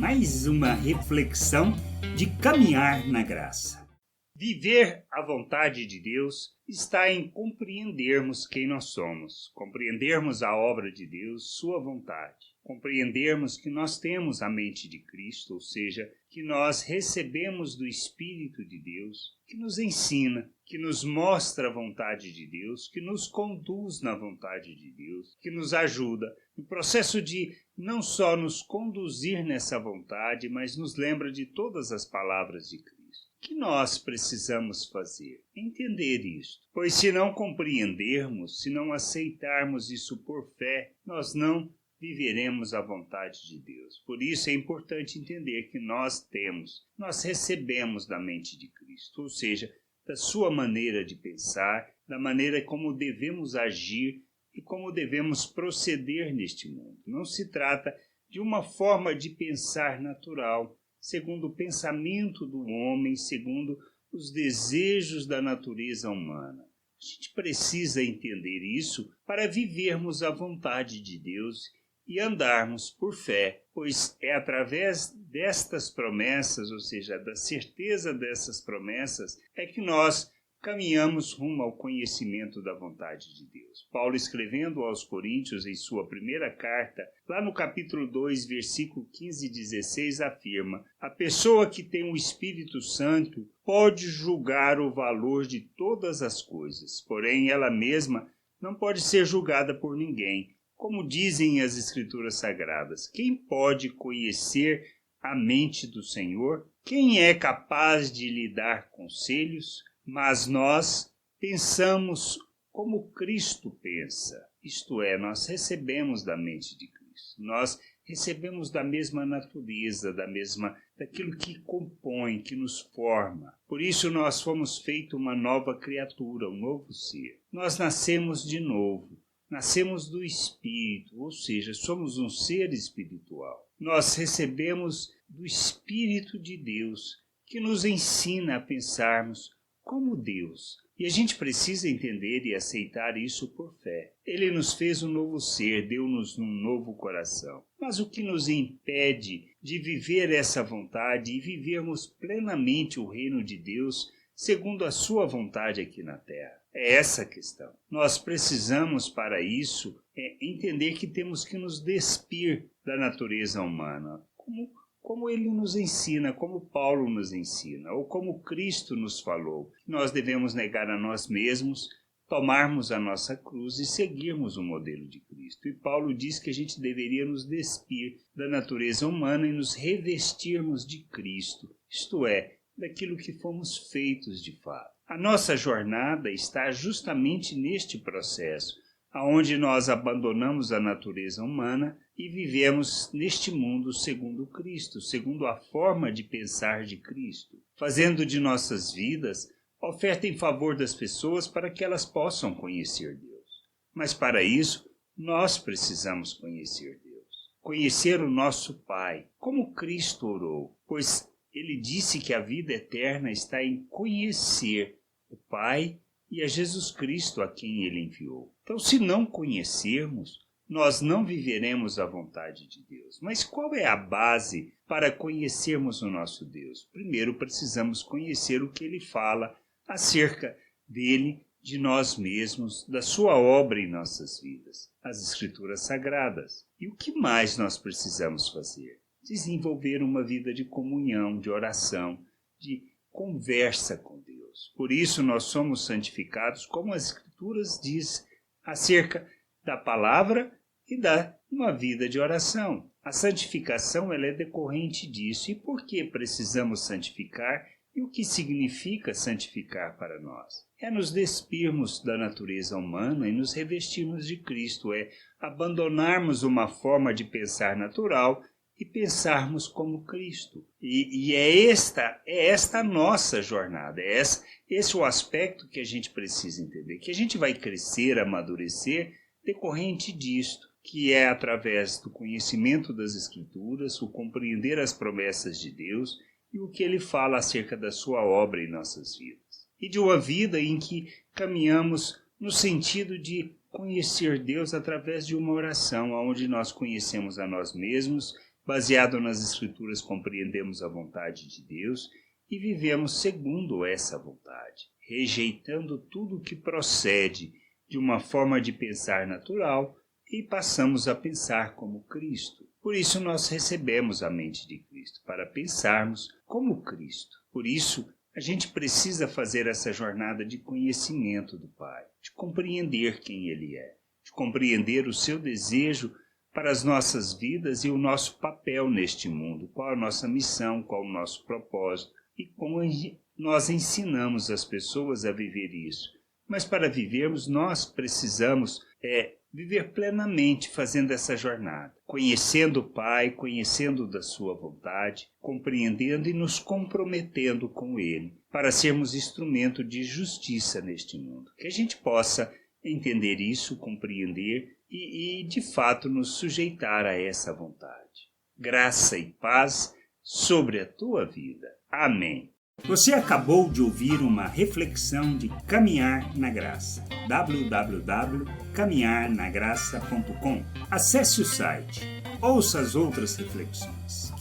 mais uma reflexão de caminhar na graça. Viver a vontade de Deus está em compreendermos quem nós somos, compreendermos a obra de Deus, sua vontade, compreendermos que nós temos a mente de Cristo, ou seja, que nós recebemos do Espírito de Deus, que nos ensina, que nos mostra a vontade de Deus, que nos conduz na vontade de Deus, que nos ajuda no processo de não só nos conduzir nessa vontade, mas nos lembra de todas as palavras de Cristo. O que nós precisamos fazer? Entender isto. Pois se não compreendermos, se não aceitarmos isso por fé, nós não viveremos a vontade de Deus. Por isso é importante entender que nós recebemos da mente de Cristo, ou seja, da sua maneira de pensar, da maneira como devemos agir e como devemos proceder neste mundo. Não se trata de uma forma de pensar natural, segundo o pensamento do homem, segundo os desejos da natureza humana. A gente precisa entender isso para vivermos a vontade de Deus e andarmos por fé, pois é através destas promessas, ou seja, da certeza dessas promessas, é que nós caminhamos rumo ao conhecimento da vontade de Deus. Paulo, escrevendo aos Coríntios em sua primeira carta, lá no capítulo 2, versículo 15 e 16, afirma: a pessoa que tem o Espírito Santo pode julgar o valor de todas as coisas, porém ela mesma não pode ser julgada por ninguém. Como dizem as Escrituras Sagradas, quem pode conhecer a mente do Senhor? Quem é capaz de lhe dar conselhos? Mas nós pensamos como Cristo pensa, isto é, nós recebemos da mente de Cristo, nós recebemos da mesma natureza, daquilo que compõe, que nos forma. Por isso nós fomos feitos uma nova criatura, um novo ser. Nós nascemos de novo, nascemos do Espírito, ou seja, somos um ser espiritual. Nós recebemos do Espírito de Deus, que nos ensina a pensarmos como Deus. E a gente precisa entender e aceitar isso por fé. Ele nos fez um novo ser, deu-nos um novo coração. Mas o que nos impede de viver essa vontade e vivermos plenamente o reino de Deus segundo a sua vontade aqui na terra? É essa a questão. Nós precisamos, para isso, entender que temos que nos despir da natureza humana, como ele nos ensina, como Paulo nos ensina, ou como Cristo nos falou. Nós devemos negar a nós mesmos, tomarmos a nossa cruz e seguirmos o modelo de Cristo. E Paulo diz que a gente deveria nos despir da natureza humana e nos revestirmos de Cristo, isto é, daquilo que fomos feitos de fato. A nossa jornada está justamente neste processo, aonde nós abandonamos a natureza humana e vivemos neste mundo segundo Cristo, segundo a forma de pensar de Cristo, fazendo de nossas vidas oferta em favor das pessoas para que elas possam conhecer Deus. Mas para isso, nós precisamos conhecer Deus, conhecer o nosso Pai, como Cristo orou, pois ele disse que a vida eterna está em conhecer o Pai e a Jesus Cristo a quem ele enviou. Então, se não conhecermos, nós não viveremos a vontade de Deus. Mas qual é a base para conhecermos o nosso Deus? Primeiro, precisamos conhecer o que ele fala acerca dele, de nós mesmos, da sua obra em nossas vidas, as Escrituras Sagradas. E o que mais nós precisamos fazer? Desenvolver uma vida de comunhão, de oração, de conversa com Deus. Por isso nós somos santificados, como as Escrituras diz, acerca da palavra e da uma vida de oração. A santificação ela é decorrente disso. E por que precisamos santificar? E o que significa santificar para nós? É nos despirmos da natureza humana e nos revestirmos de Cristo, é abandonarmos uma forma de pensar natural e pensarmos como Cristo. E é esta a nossa jornada, esse o aspecto que a gente precisa entender, que a gente vai crescer, amadurecer, decorrente disto, que é através do conhecimento das Escrituras, o compreender as promessas de Deus e o que ele fala acerca da sua obra em nossas vidas. E de uma vida em que caminhamos no sentido de conhecer Deus através de uma oração, onde nós conhecemos a nós mesmos, Baseado nas Escrituras, compreendemos a vontade de Deus e vivemos segundo essa vontade, rejeitando tudo que procede de uma forma de pensar natural e passamos a pensar como Cristo. Por isso nós recebemos a mente de Cristo, para pensarmos como Cristo. Por isso, a gente precisa fazer essa jornada de conhecimento do Pai, de compreender quem Ele é, de compreender o seu desejo para as nossas vidas e o nosso papel neste mundo, qual a nossa missão, qual o nosso propósito e como nós ensinamos as pessoas a viver isso. Mas para vivermos, nós precisamos viver plenamente fazendo essa jornada, conhecendo o Pai, conhecendo da sua vontade, compreendendo e nos comprometendo com Ele, para sermos instrumento de justiça neste mundo. Que a gente possa entender isso, compreender e de fato nos sujeitar a essa vontade. Graça e paz sobre a tua vida. Amém. Você acabou de ouvir uma reflexão de Caminhar na Graça. www.caminharnagraça.com. Acesse o site. Ouça as outras reflexões.